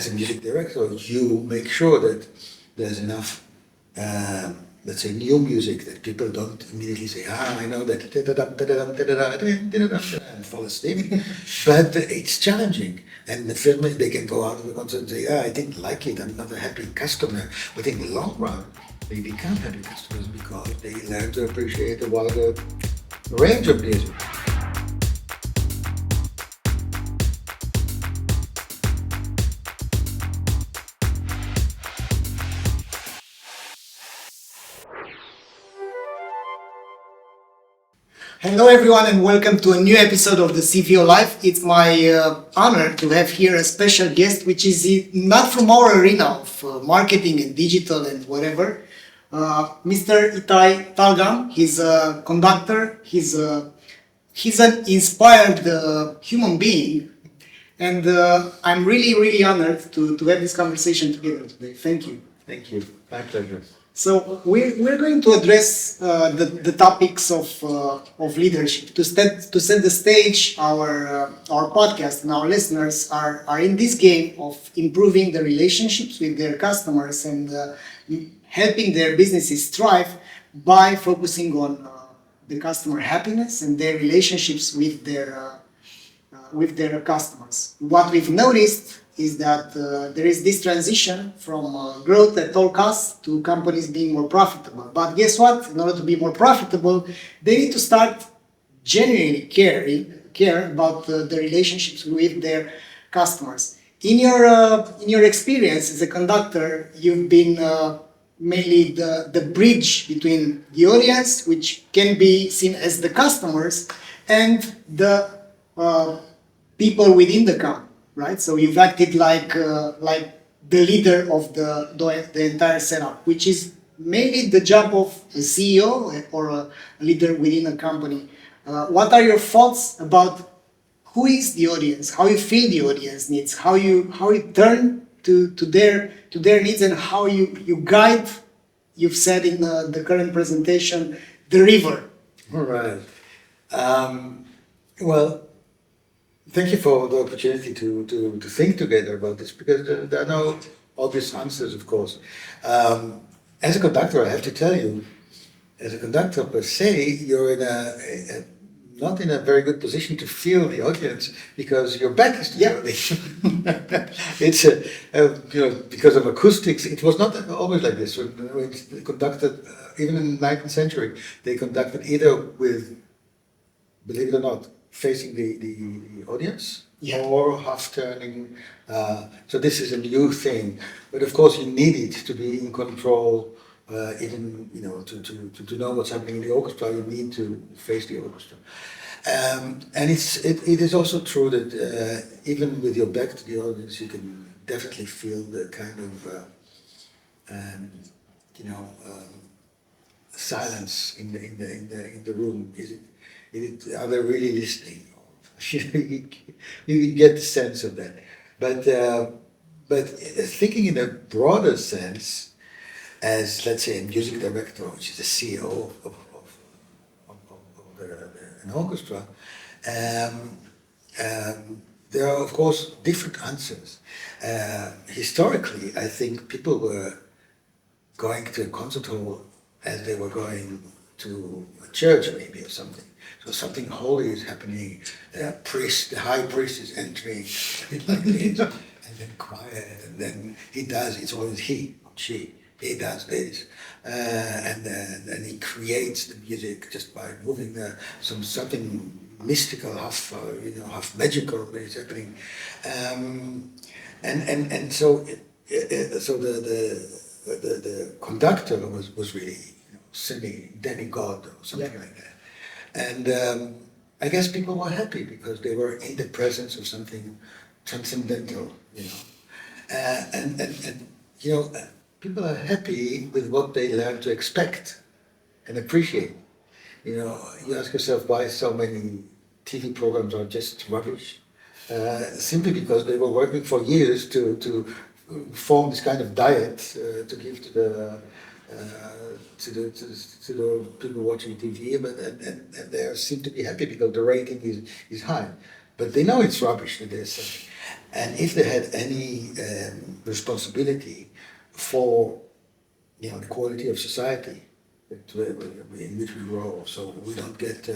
as a music director, you make sure that there's enough, let's say, new music that people don't immediately say, I know that, and fall asleep. But it's challenging. And the film, they can go out of the concert and say, I didn't like it, I'm not a happy customer. But in the long run, they become happy customers because they learn to appreciate a wider range of music. Hello everyone and welcome to a new episode of the CVO Live. It's my honor to have here a special guest which is not from our arena of marketing and digital and whatever. Mr. Itay Talgam, he's a conductor, he's an inspired human being, and I'm really honored to have this conversation together today. Thank you. Thank you. My pleasure. So we're going to address the topics of leadership to set the stage. Our podcast and our listeners are in this game of improving the relationships with their customers and helping their businesses thrive by focusing on the customer happiness and their relationships with their customers. What we've noticed is that there is this transition from growth at all costs to companies being more profitable. But guess what? In order to be more profitable, they need to start genuinely care about the relationships with their customers. In your experience as a conductor, you've been mainly the bridge between the audience, which can be seen as the customers, and the people within the company. Right, so you've acted like the leader of the entire setup, which is maybe the job of a CEO or a leader within a company. What are your thoughts about who is the audience, how you feel the audience needs, how you turn to their needs, and how you guide? You've said in the current presentation, the river. All right. Well. Thank you for the opportunity to think together about this, because there are no obvious answers, of course. As a conductor, I have to tell you, as a conductor per se, you're not in a very good position to feel the audience because your back is to the audience. It's because of acoustics. It was not always like this. When they conducted, even in the 19th century, they conducted either with, believe it or not, facing the audience, or half turning. So this is a new thing, but of course you need it to be in control. Even to know what's happening in the orchestra, you need to face the orchestra. And it is also true that even with your back to the audience, you can definitely feel the kind of silence in the room. Are they really listening? You get the sense of that. But thinking in a broader sense, as let's say a music director, which is the CEO of an orchestra, there are of course different answers. Historically, I think people were going to a concert hall as they were going to a church maybe or something. So something holy is happening. The high priest is entering, like this, and then quiet, and then he does. It's always he, not she. He does this, and then he creates the music just by moving something mystical, half magical that is happening, and so the conductor was really semi-demigod or something like that. And I guess people were happy because they were in the presence of something transcendental, and people are happy with what they learn to expect and appreciate. You ask yourself why so many TV programs are just rubbish. Simply because they were working for years to form this kind of diet to give to the people watching TV, and they seem to be happy because the rating is high. But they know it's rubbish that they're saying. And if they had any responsibility for the quality of society in which we grow, so we don't get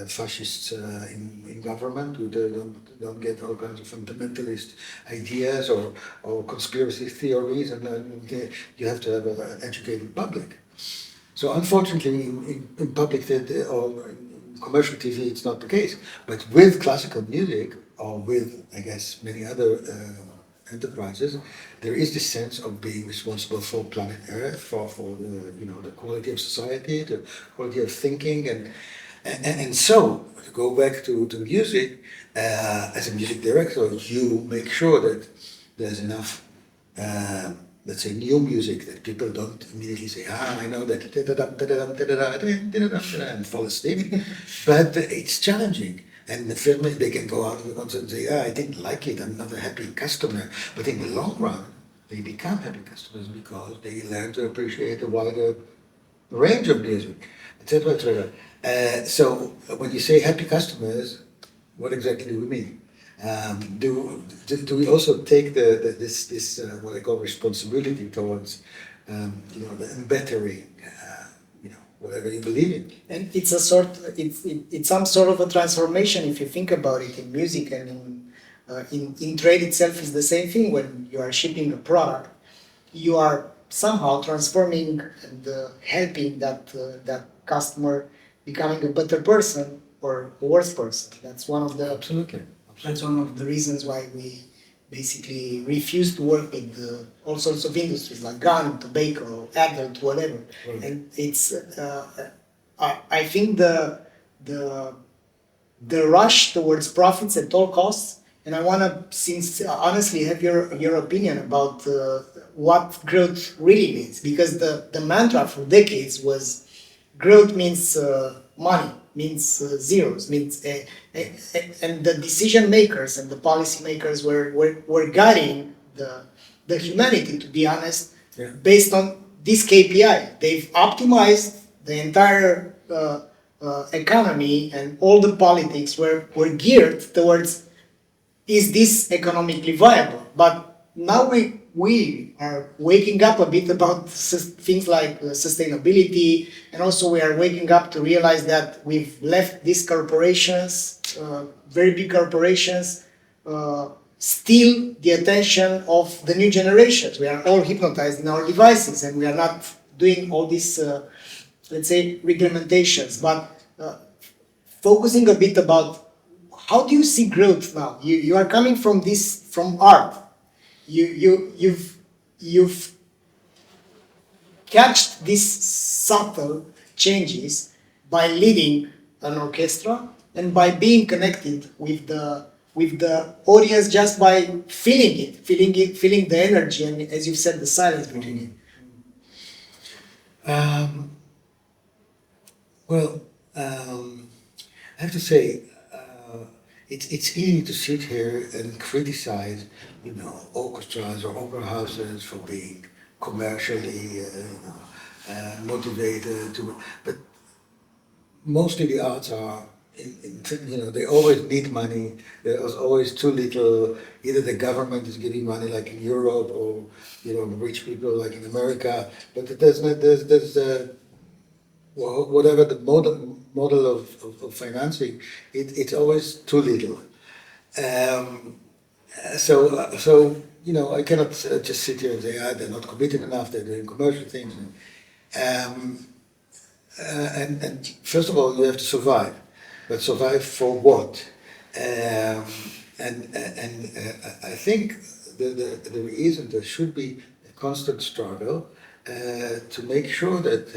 fascists in government, we don't get all kinds of fundamentalist ideas or conspiracy theories, and you have to have an educated public. So unfortunately, in public or in commercial TV, it's not the case. But with classical music, or with, I guess, many other enterprises, there is this sense of being responsible for planet Earth, for the quality of society, the quality of thinking, and so to go back to music, as a music director, you make sure that there's enough. Let's say new music that people don't immediately say, I know that, and fall asleep. But it's challenging. And the film, they can go out of the concert and say, I didn't like it, I'm not a happy customer. But in the long run, they become happy customers because they learn to appreciate a wider range of music, etc., etc. So when you say happy customers, what exactly do we mean? Do we also take this what I call responsibility towards the bettering whatever you believe in? And it's some sort of a transformation if you think about it in music, and in trade itself is the same thing. When you are shipping a product, you are somehow transforming and helping that customer becoming a better person or a worse person. That's one of the Absolutely. That's one of the reasons why we basically refuse to work with all sorts of industries like gun, tobacco, adult, whatever. Right. And it's I think the rush towards profits at all costs. And I want to honestly have your opinion about what growth really means, because the mantra for decades was growth means money, means zeros, means and the decision makers and the policy makers were guiding the humanity, to be honest, Yeah. based on this KPI. They've optimized the entire economy, and all the politics were geared towards, is this economically viable? But now we are waking up a bit about things like sustainability, and also we are waking up to realize that we've left these corporations, very big corporations, steal the attention of the new generations. We are all hypnotized in our devices, and we are not doing all these, let's say, regulations. But focusing a bit about, how do you see growth now? You are coming from art. You've catched these subtle changes by leading an orchestra and by being connected with the audience, just by feeling the energy, and, as you said, the silence between it. I have to say, it's easy to sit here and criticize, orchestras or opera houses for being commercially, motivated. But mostly the arts are, they always need money. There's always too little. Either the government is giving money, like in Europe, or rich people, like in America. But whatever the model of financing, it's always too little. So I cannot just sit here and say, they're not committed enough, they're doing commercial things. And first of all, you have to survive. But survive for what? I think the reason there should be a constant struggle to make sure that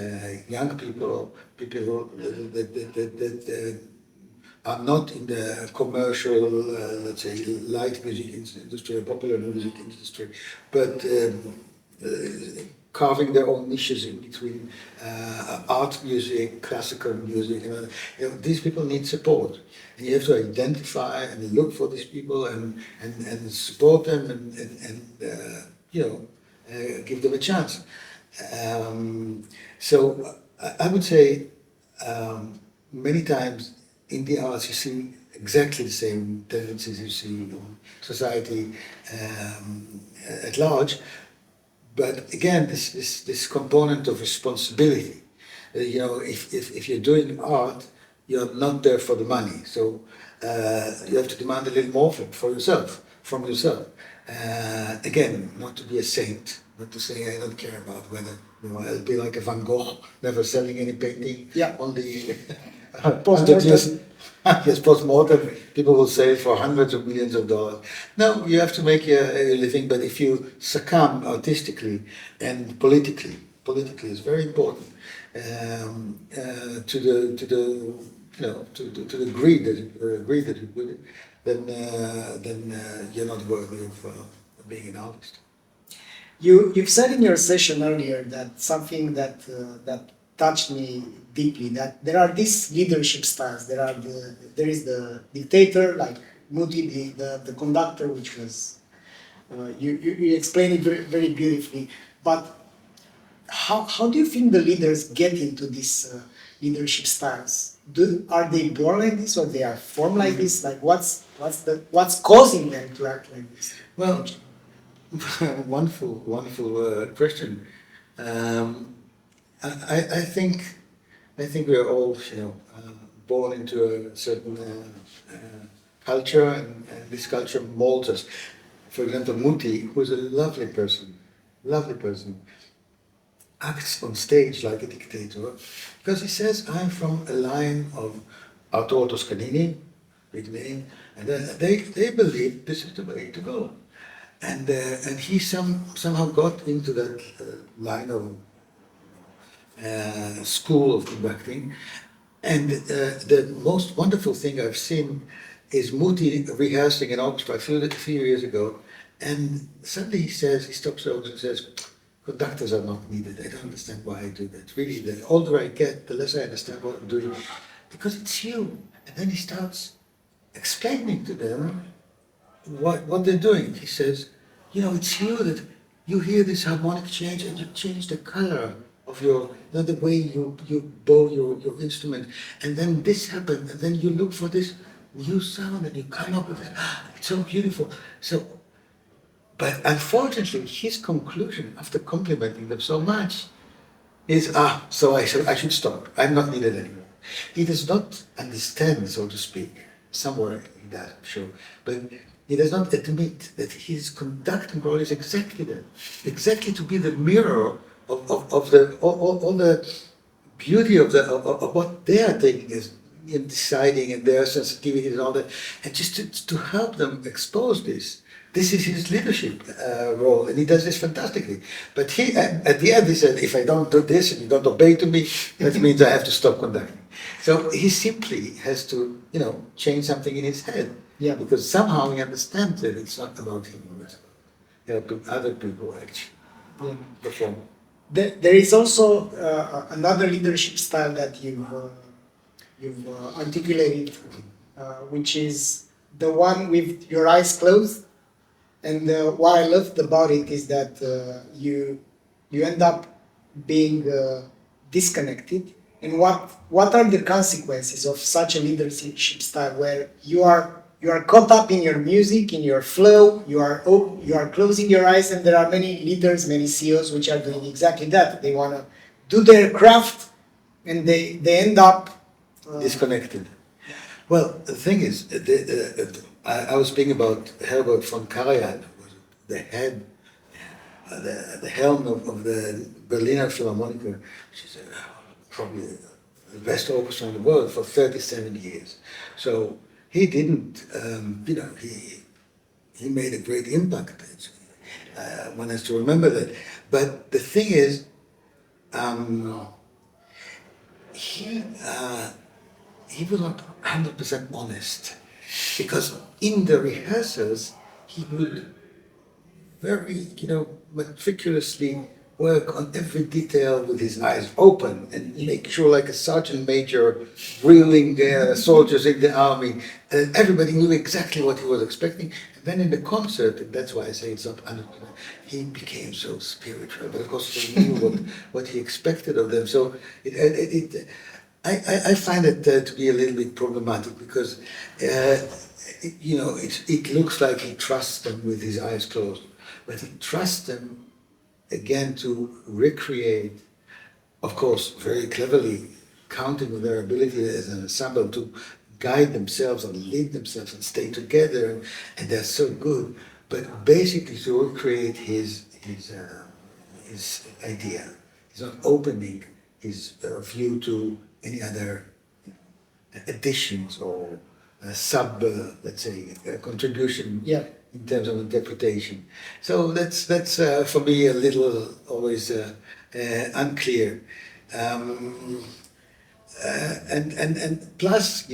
young people that are not in the commercial, let's say, light music industry or popular music industry, but carving their own niches in between art music, classical music. These people need support. And you have to identify and look for these people and support them and give them a chance. So I would say many times in the arts you see exactly the same tendencies you see in society at large. But again, this component of responsibility. If you're doing art, you're not there for the money. So you have to demand a little more for yourself, from yourself. Again, not to be a saint, not to say I don't care about whether, I'll be like a Van Gogh, never selling any painting. Yeah. Only Post-mortem. 100 years. Yes, post-mortem, people will sell it for hundreds of millions of dollars. No, you have to make a living, but if you succumb artistically and politically is very important, to the greed that you put it, then you're not worthy of being an artist. You've said in your session earlier that something that touched me deeply, that there are these leadership styles. There is the dictator, like Muti, the conductor, which was you explained it very, very beautifully. But how do you think the leaders get into these leadership styles? Are they born like this, or they are formed like this? Like what's causing them to act like this? Well, wonderful question. I think we are all, born into a certain culture, and this culture molds us. For example, Muti, who is a lovely person, acts on stage like a dictator because he says, "I'm from a line of Arturo Toscanini, big name, and they believe this is the way to go." And he somehow got into that line of school of conducting. And the most wonderful thing I've seen is Muti rehearsing an orchestra a few years ago, and suddenly he stops the orchestra and says, "Conductors are not needed. I don't understand why I do that. Really, the older I get, the less I understand what I'm doing, because it's you." And then he starts explaining to them what they're doing. He says, "It's you that you hear this harmonic change and you change the color of the way you bow your instrument, and then this happened, and then you look for this new sound and you come up with it. It's so beautiful." But unfortunately, his conclusion after complimenting them so much is, so I should stop. I'm not needed anymore. He does not understand, so to speak, somewhere in that, I'm sure, but he does not admit that his conducting role is exactly that, exactly to be the mirror of all the beauty of what they are taking as in deciding, and their sensitivity and all that, and just to help them expose this. This is his leadership role, and he does this fantastically. But he, at the end, he said, "If I don't do this and you don't obey to me, that means I have to stop conducting." So he simply has to, change something in his head. Yeah. Because somehow he understands that it's not about him, it's about helping other people actually perform. There is also another leadership style that you've articulated, which is the one with your eyes closed. And what I loved about it is that you end up being disconnected. And what are the consequences of such a leadership style where you are caught up in your music, in your flow, you are closing your eyes, and there are many leaders, many CEOs which are doing exactly that. They want to do their craft, and they end up disconnected. Well, the thing is, I was speaking about Herbert von Karajan, who was the head, the helm of the Berliner Philharmoniker, which is probably the best orchestra in the world for 37 years. So he didn't, he made a great impact. One has to remember that. But the thing is, he was not 100% honest, because in the rehearsals he would very, meticulously work on every detail with his eyes open and make sure, like a sergeant major drilling soldiers in the army, and everybody knew exactly what he was expecting. And then in the concert, and that's why I say it's not 100%, he became so spiritual, but of course they knew what he expected of them. So I find it to be a little bit problematic because, it looks like he trusts them with his eyes closed, but he trusts them again to recreate, of course, very cleverly, counting on their ability as an ensemble to guide themselves and lead themselves and stay together, and they're so good. But basically, to recreate his idea, he's not opening his view to any other additions or let's say, contribution Yeah. in terms of interpretation. So that's for me a little always unclear. Um, and plus,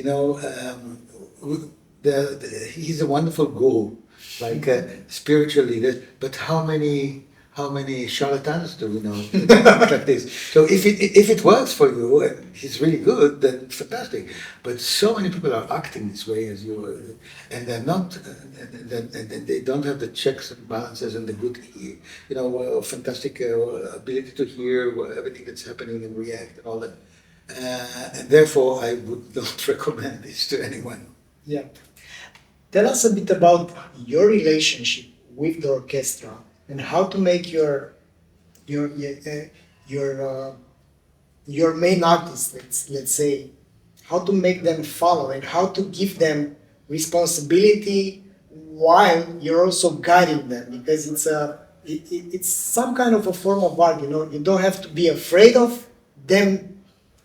he's a wonderful guru, like a spiritual leader. But how many charlatans do we know like this? So if it works for you, and he's really good, then fantastic. But so many people are acting this way as you, and they're not, and they don't have the checks and balances and the good, fantastic ability to hear everything that's happening and react and all that. And therefore, I would not recommend this to anyone. Yeah. Tell us a bit about your relationship with the orchestra and how to make your main artists, let's say, how to make them follow and how to give them responsibility while you're also guiding them, because it's some kind of a form of art. You don't have to be afraid of them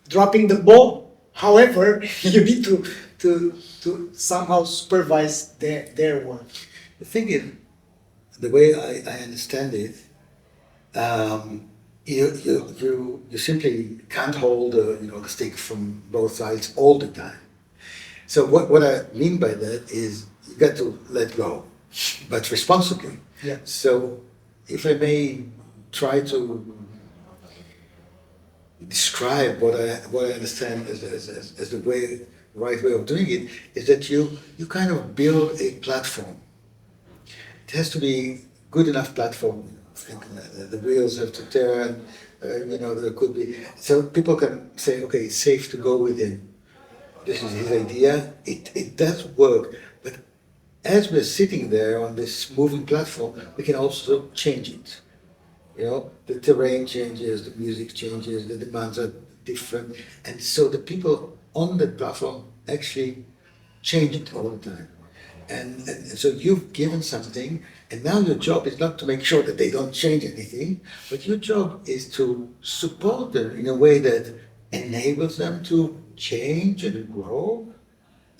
dropping the ball. However, you need to somehow supervise their work. The thing is, the way I understand it, you simply can't hold the stick from both sides all the time. So what I mean by that is you got to let go, but responsibly. Yeah. So if I may try to describe what I understand as the right way of doing it, is that you kind of build a platform. It has to be good enough platform. The wheels have to turn. There could be, so people can say, okay, it's safe to go with him. This is his idea. It does work, but as we're sitting there on this moving platform, we can also change it. The terrain changes, the music changes, the demands are different, and so the people on the platform actually change it all the time. And so you've given something, and now your job is not to make sure that they don't change anything, but your job is to support them in a way that enables them to change and grow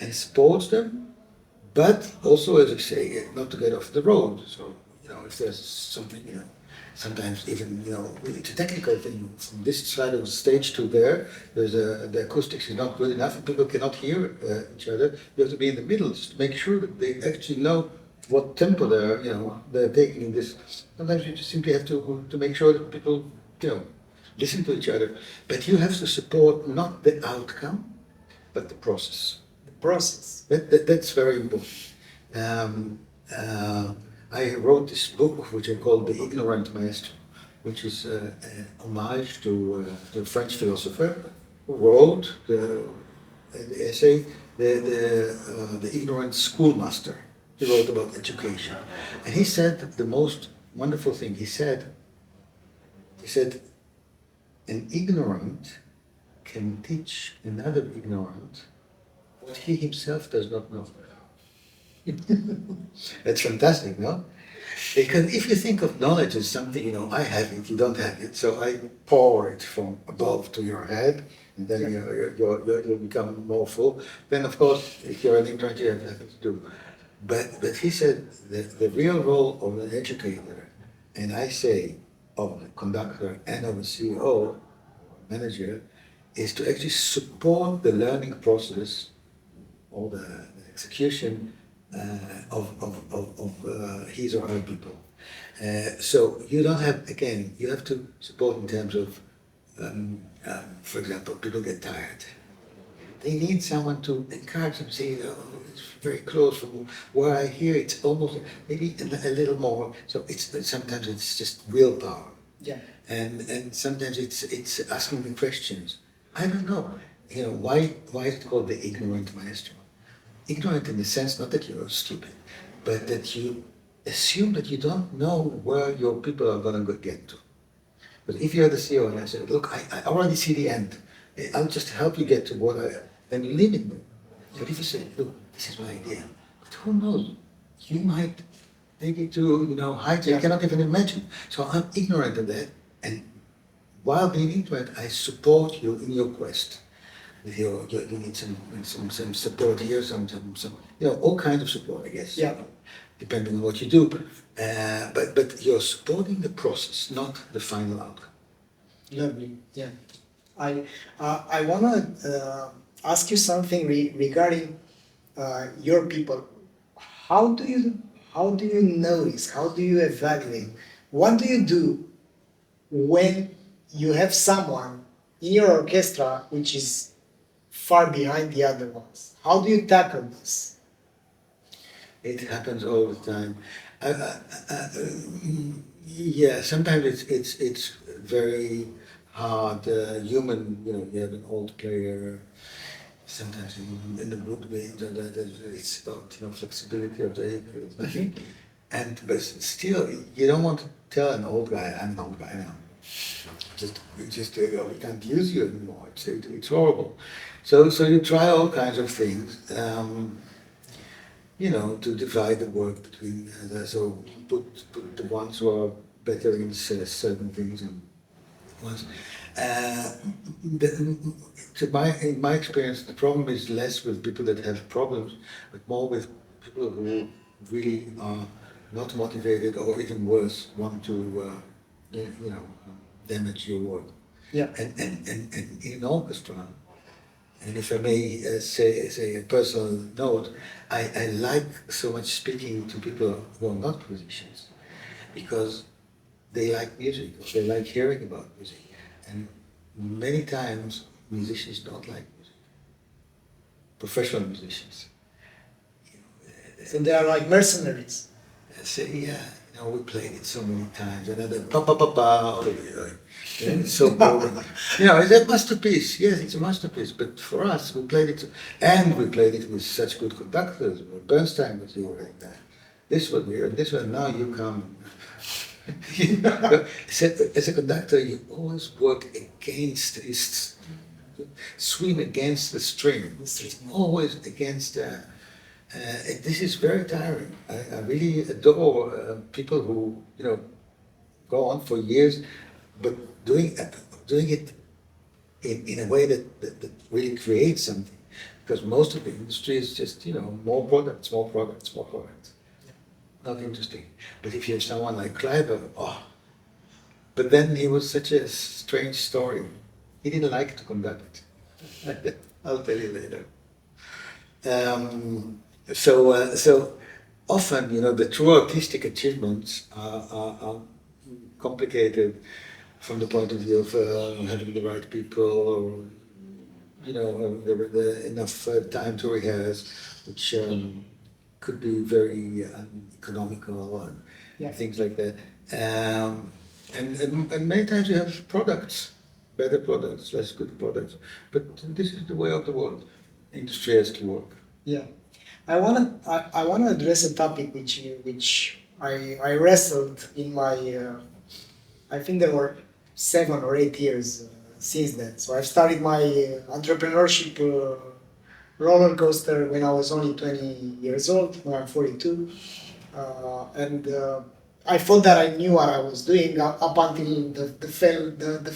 and supports them, but also, as I say, not to get off the road. So, if there's something, sometimes even, it's a technical thing. From this side of the stage to there, the acoustics is not good enough and people cannot hear each other. You have to be in the middle just to make sure that they actually know what tempo they're taking in this. Sometimes you just simply have to make sure that people, listen to each other. But you have to support not the outcome, but the process. The process. That's very important. I wrote this book, which I call The Ignorant Master, which is an homage to the French philosopher who wrote the essay, the Ignorant Schoolmaster. He wrote about education. And he said the most wonderful thing. He said, an ignorant can teach another ignorant what he himself does not know. That's fantastic, no? Because if you think of knowledge as something, I have it, you don't have it, so I pour it from above to your head, and then you become more full. Then, of course, if you're an ignorant, you have nothing to do. But he said that the real role of an educator, and I say of a conductor and of a CVO, manager, is to actually support the learning process or the execution of his or her people. So you don't have, again, you have to support in terms of, for example, people get tired. They need someone to encourage them, say, it's very close from where I hear it's almost, maybe a little more. So sometimes it's just willpower. Yeah. And sometimes it's asking the questions. I don't know. why is it called the ignorant maestro? Ignorant in the sense not that you're stupid, but that you assume that you don't know where your people are going to get to. But if you're the CEO and I say, look, I already see the end, I'll just help you get to what then you limit me. But if you say, look, this is my idea, but who knows? You might take it to, heights you cannot even imagine. So I'm ignorant of that, and while being ignorant, I support you in your quest. With you need some support here, some all kinds of support, I guess. Yeah. Depending on what you do, but you're supporting the process, not the final outcome. Lovely. Yeah. I wanna ask you something regarding your people. How do you notice? How do you evaluate? What do you do when you have someone in your orchestra which is far behind the other ones? How do you tackle this? It happens all the time. Yeah, sometimes it's very hard. Human, you have an old player. Sometimes in the group games, and it's about flexibility of the but still you don't want to tell an old guy, I'm an old guy now. Just we can't use you anymore. It's horrible. So you try all kinds of things. To divide the work between, so put the ones who are better in certain things and ones. In my experience, the problem is less with people that have problems, but more with people who really are not motivated, or even worse, want to, damage your work. Yeah. And in an orchestra. And if I may say a personal note, I like so much speaking to people who are not musicians, because they like music, or they like hearing about music. And many times musicians don't like music. Professional musicians. So they are like mercenaries. Say, yeah, we played it so many times, and then pa pa pa pa. It's so boring. It's a masterpiece. Yes, it's a masterpiece. But for us, we played it, and we played it with such good conductors. Bernstein was doing that. This one here, this one. Now you come. As a conductor, you always work against, swim against the stream. It's always against. This is very tiring. I really adore people who go on for years, but doing it in a way that really creates something. Because most of the industry is just more products. Not interesting. But if you have someone like Kleiber, but then he was such a strange story. He didn't like to conduct. I'll tell you later. So often, the true artistic achievements are complicated from the point of view of having the right people, or enough time to rehearse, which could be very uneconomical and things like that. And many times you have products, better products, less good products. But this is the way of the world. Industry has to work. Yeah. I wanna address a topic which I wrestled in my I think there were 7 or 8 years since then. So I've started my entrepreneurship roller coaster when I was only 20 years old. Now I'm 42, and I thought that I knew what I was doing up until the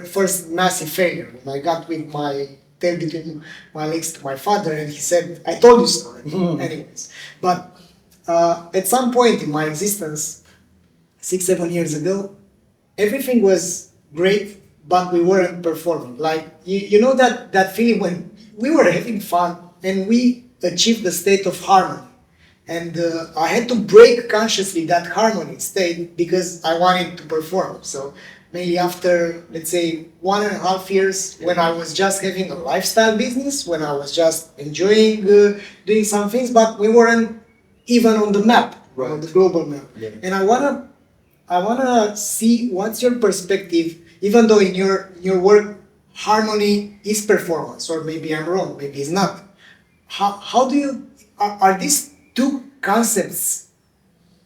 first massive failure, when I got with my tail between my legs to my father, and he said, "I told you so." Anyways, but at some point in my existence, 6-7 years ago, everything was great, but we weren't performing. Like you know that feeling when we were having fun and we achieved the state of harmony. And I had to break consciously that harmony state because I wanted to perform. So maybe after, let's say, 1.5 years, when I was just having a lifestyle business, when I was just enjoying doing some things, but we weren't even on the map, right, on the global map. Yeah. And I wanna see what's your perspective, even though in your work harmony is performance, or maybe I'm wrong, maybe it's not. How do you are these two concepts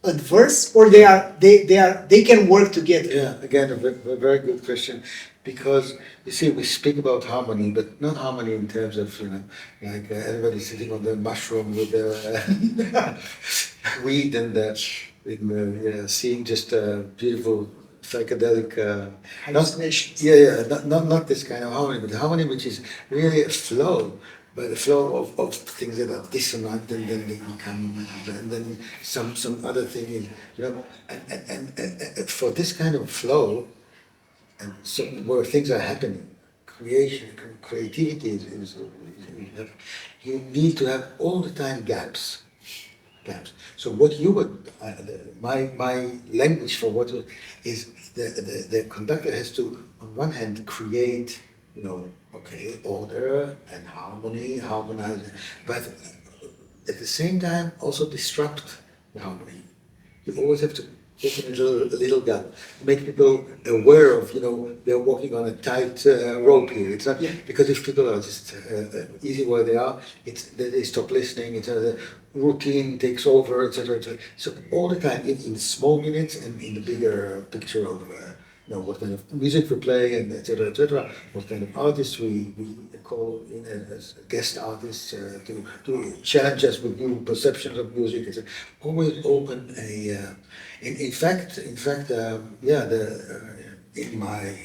adverse, or they can work together? Yeah, again, a very good question, because you see, we speak about harmony, but not harmony in terms of, like everybody sitting on the mushroom with the weed and seeing just beautiful psychedelic. Hallucinations. Not this kind of harmony, but harmony which is really a flow, but a flow of things that are dissonant, and then they become, and then some other thing, and for this kind of flow, and so where things are happening, creativity you need to have all the time gaps. So what you would, my language for what is the conductor has to, on one hand, create, order and harmonize, but at the same time also disrupt the harmony. You always have to open a little gap, make people aware of, they're walking on a tight rope here. It's not because if people are just easy where they are, they stop listening. The routine takes over, etc. So all the time, in small minutes and in the bigger picture of what kind of music we play, and etc. What kind of artists we call in as guest artists to challenge us with new perceptions of music. Etc. Always open a. In fact, in my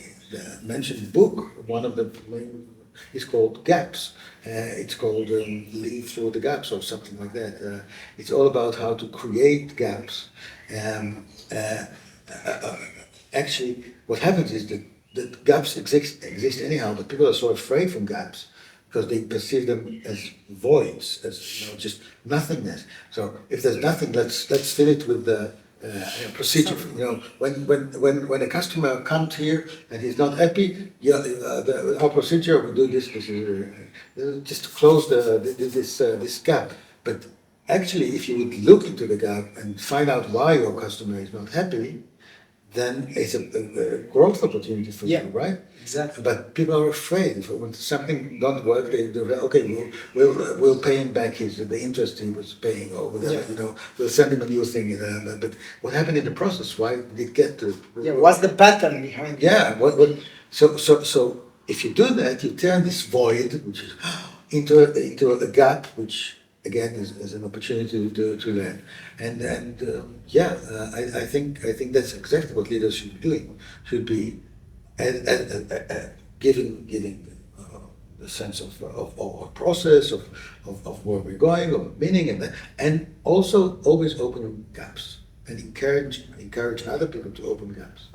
mentioned book, one of the main is called Gaps. It's called Leave Through the Gaps or something like that. It's all about how to create gaps. Actually, what happens is that gaps exist anyhow, but people are so afraid from gaps because they perceive them as voids, as just nothingness. So if there's nothing, let's fill it with the procedure. When a customer comes here and he's not happy, our procedure we do this just to close this gap. But actually, if you would look into the gap and find out why your customer is not happy, then it's a growth opportunity for you, right? Exactly. But people are afraid. When something don't work, they do, okay, we'll pay him back the interest he was paying, or whatever, we'll send him a new thing. But what happened in the process? Why did it get to? What's the pattern behind it? Yeah. So if you do that, you turn this void, which is into a gap, which again is an opportunity to learn, I think that's exactly what leaders should be doing. Should be giving the sense of our process of where we're going, of meaning, and also always open gaps and encourage other people to open gaps.